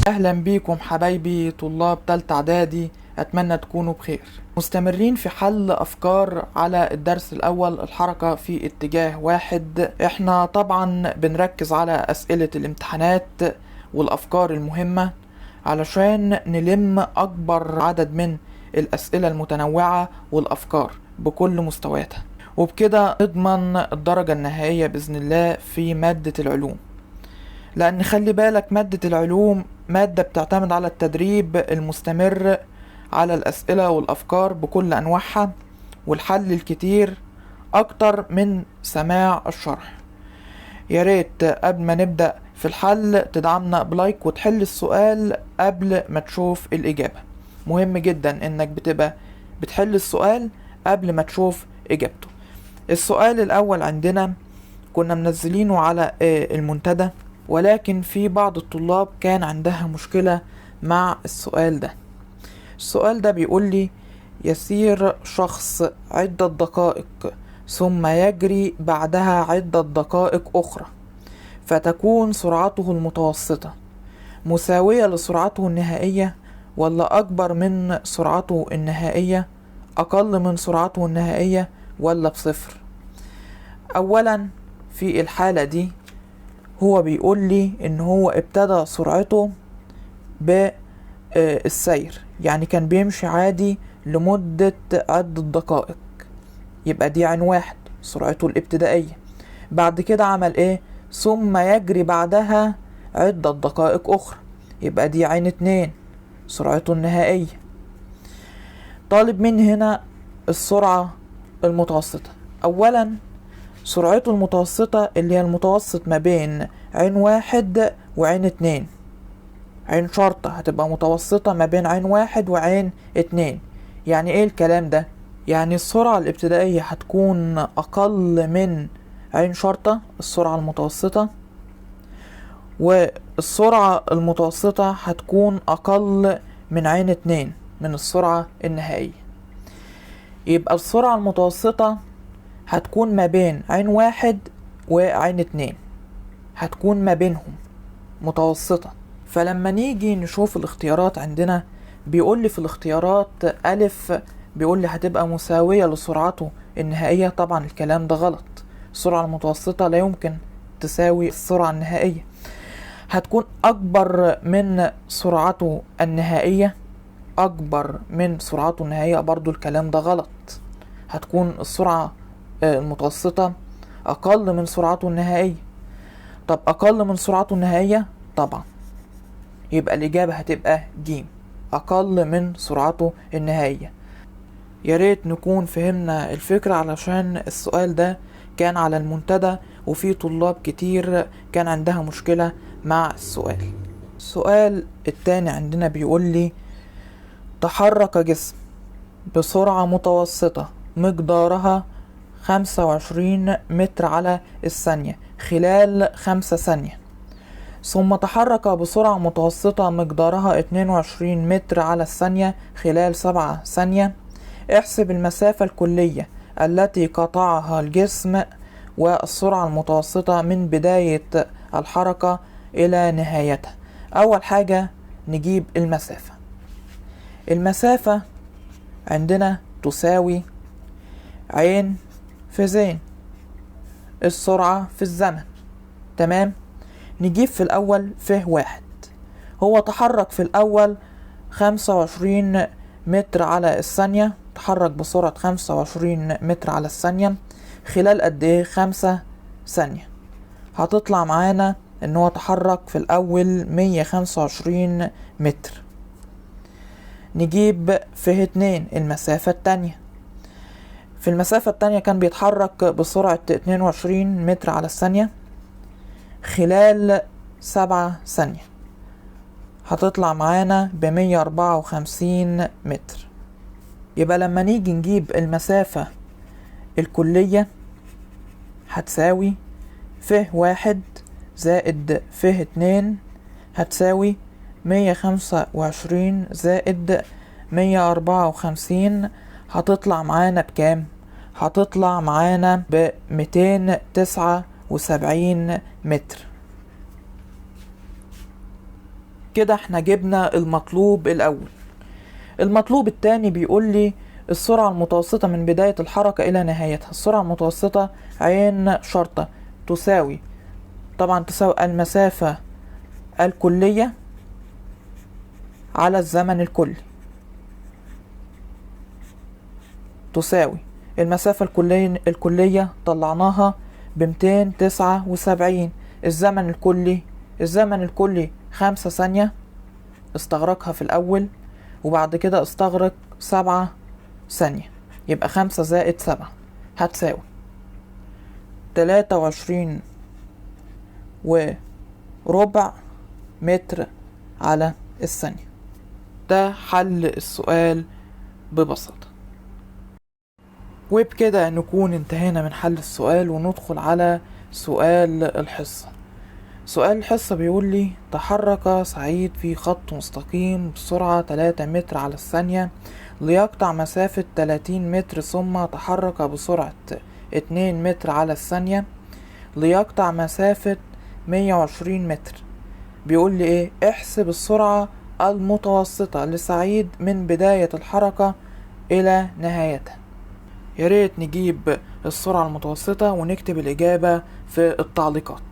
اهلا بيكم حبايبي طلاب تالتة اعدادي، اتمنى تكونوا بخير. مستمرين في حل افكار على الدرس الاول، الحركة في اتجاه واحد. احنا طبعا بنركز على اسئلة الامتحانات والافكار المهمة علشان نلم اكبر عدد من الاسئلة المتنوعة والافكار بكل مستوياتها، وبكده نضمن الدرجة النهائية بإذن الله في مادة العلوم. لأن خلي بالك مادة العلوم مادة بتعتمد على التدريب المستمر على الأسئلة والأفكار بكل أنواعها والحل الكتير أكتر من سماع الشرح. يا ريت قبل ما نبدأ في الحل تدعمنا بلايك وتحل السؤال قبل ما تشوف الإجابة. مهم جدا إنك بتبقى بتحل السؤال قبل ما تشوف إجابته. السؤال الأول عندنا كنا منزلينه على المنتدى، ولكن في بعض الطلاب كان عندها مشكلة مع السؤال ده. السؤال ده بيقول لي: يسير شخص عدة دقائق ثم يجري بعدها عدة دقائق أخرى، فتكون سرعته المتوسطة مساوية لسرعته النهائية، ولا أكبر من سرعته النهائية، أقل من سرعته النهائية، ولا بصفر؟ أولا في الحالة دي هو بيقول لي ان هو ابتدى سرعته بالسير، يعني كان بيمشي عادي لمدة عدة دقائق، يبقى دي عين واحد سرعته الابتدائية. بعد كده عمل ايه؟ ثم يجري بعدها عدة دقائق اخرى، يبقى دي عين اتنين سرعته النهائية. طالب مني هنا السرعة المتوسطة. اولا سرعته المتوسطة اللي هي المتوسط ما بين عين واحد وعين اتنين، عين شرطة هتبقى متوسطة ما بين عين واحد وعين اتنين. يعني ايه الكلام ده؟ يعني السرعة الابتدائية هتكون اقل من عين شرطة السرعة المتوسطة، والسرعة المتوسطة هتكون اقل من عين اتنين من السرعة النهائية. يبقى السرعة المتوسطة هتكون ما بين عين واحد وعين اتنين، هتكون ما بينهم متوسطة. فلما نيجي نشوف الاختيارات عندنا بيقول لي في الاختيارات ألف بيقول لي هتبقى مساوية لسرعته النهائية. طبعا الكلام ده غلط، السرعة المتوسطة لا يمكن تساوي السرعة النهائية، هتكون أكبر من سرعته النهائية. أكبر من سرعته النهائية برضو الكلام ده غلط، هتكون السرعة المتوسطة أقل من سرعته النهائية. طب أقل من سرعته النهائية طبعا، يبقى الإجابة هتبقى ج، أقل من سرعته النهائية. يا ريت نكون فهمنا الفكرة علشان السؤال ده كان على المنتدى وفي طلاب كتير كان عندها مشكلة مع السؤال. السؤال التاني عندنا بيقول لي: تحرك جسم بسرعة متوسطة مقدارها 25 متر على الثانية خلال 5 ثانية، ثم تحرك بسرعة متوسطة مقدارها 22 متر على الثانية خلال 7 ثانية. احسب المسافة الكلية التي قطعها الجسم والسرعة المتوسطة من بداية الحركة إلى نهايتها. أول حاجة نجيب المسافة عندنا تساوي عين في زين السرعة في الزمن. تمام، نجيب في الأول فيه واحد. هو تحرك في الأول 25 متر على الثانية، تحرك بسرعة 25 متر على الثانية خلال قد ايه؟ 5 ثانية. هتطلع معانا ان هو تحرك في الأول 125 متر. نجيب فيه 2 المسافة التانية. في المسافة التانية كان بيتحرك بسرعة 22 متر على الثانية خلال 7 ثانية، هتطلع معانا ب154 متر. يبقى لما نيجي نجيب المسافة الكلية هتساوي فيه واحد زائد فيه 2 هتساوي 125 زائد 154، هتطلع معانا بكام؟ هتطلع معانا ب279 متر. كده احنا جبنا المطلوب الأول. المطلوب التاني بيقول لي السرعة المتوسطة من بداية الحركة إلى نهايتها. السرعة المتوسطة عين شرطة تساوي، طبعا تساوي المسافة الكلية على الزمن الكلي، تساوي المسافة الكلية طلعناها ب279. الزمن الكلي 5 ثانية، استغرقها في الأول، وبعد كده استغرق 7 ثانية، يبقى 5 زائد 7 هتساوي 23.25 متر على الثانية. ده حل السؤال ببساطة. وبكده نكون انتهينا من حل السؤال، وندخل على سؤال الحصة. سؤال الحصة بيقول لي تحرك سعيد في خط مستقيم بسرعة 3 متر على الثانية ليقطع مسافة 30 متر، ثم تحرك بسرعة 2 متر على الثانية ليقطع مسافة 120 متر. بيقول لي ايه؟ احسب السرعة المتوسطة لسعيد من بداية الحركة إلى نهايتها. ياريت نجيب السرعة المتوسطة ونكتب الإجابة في التعليقات.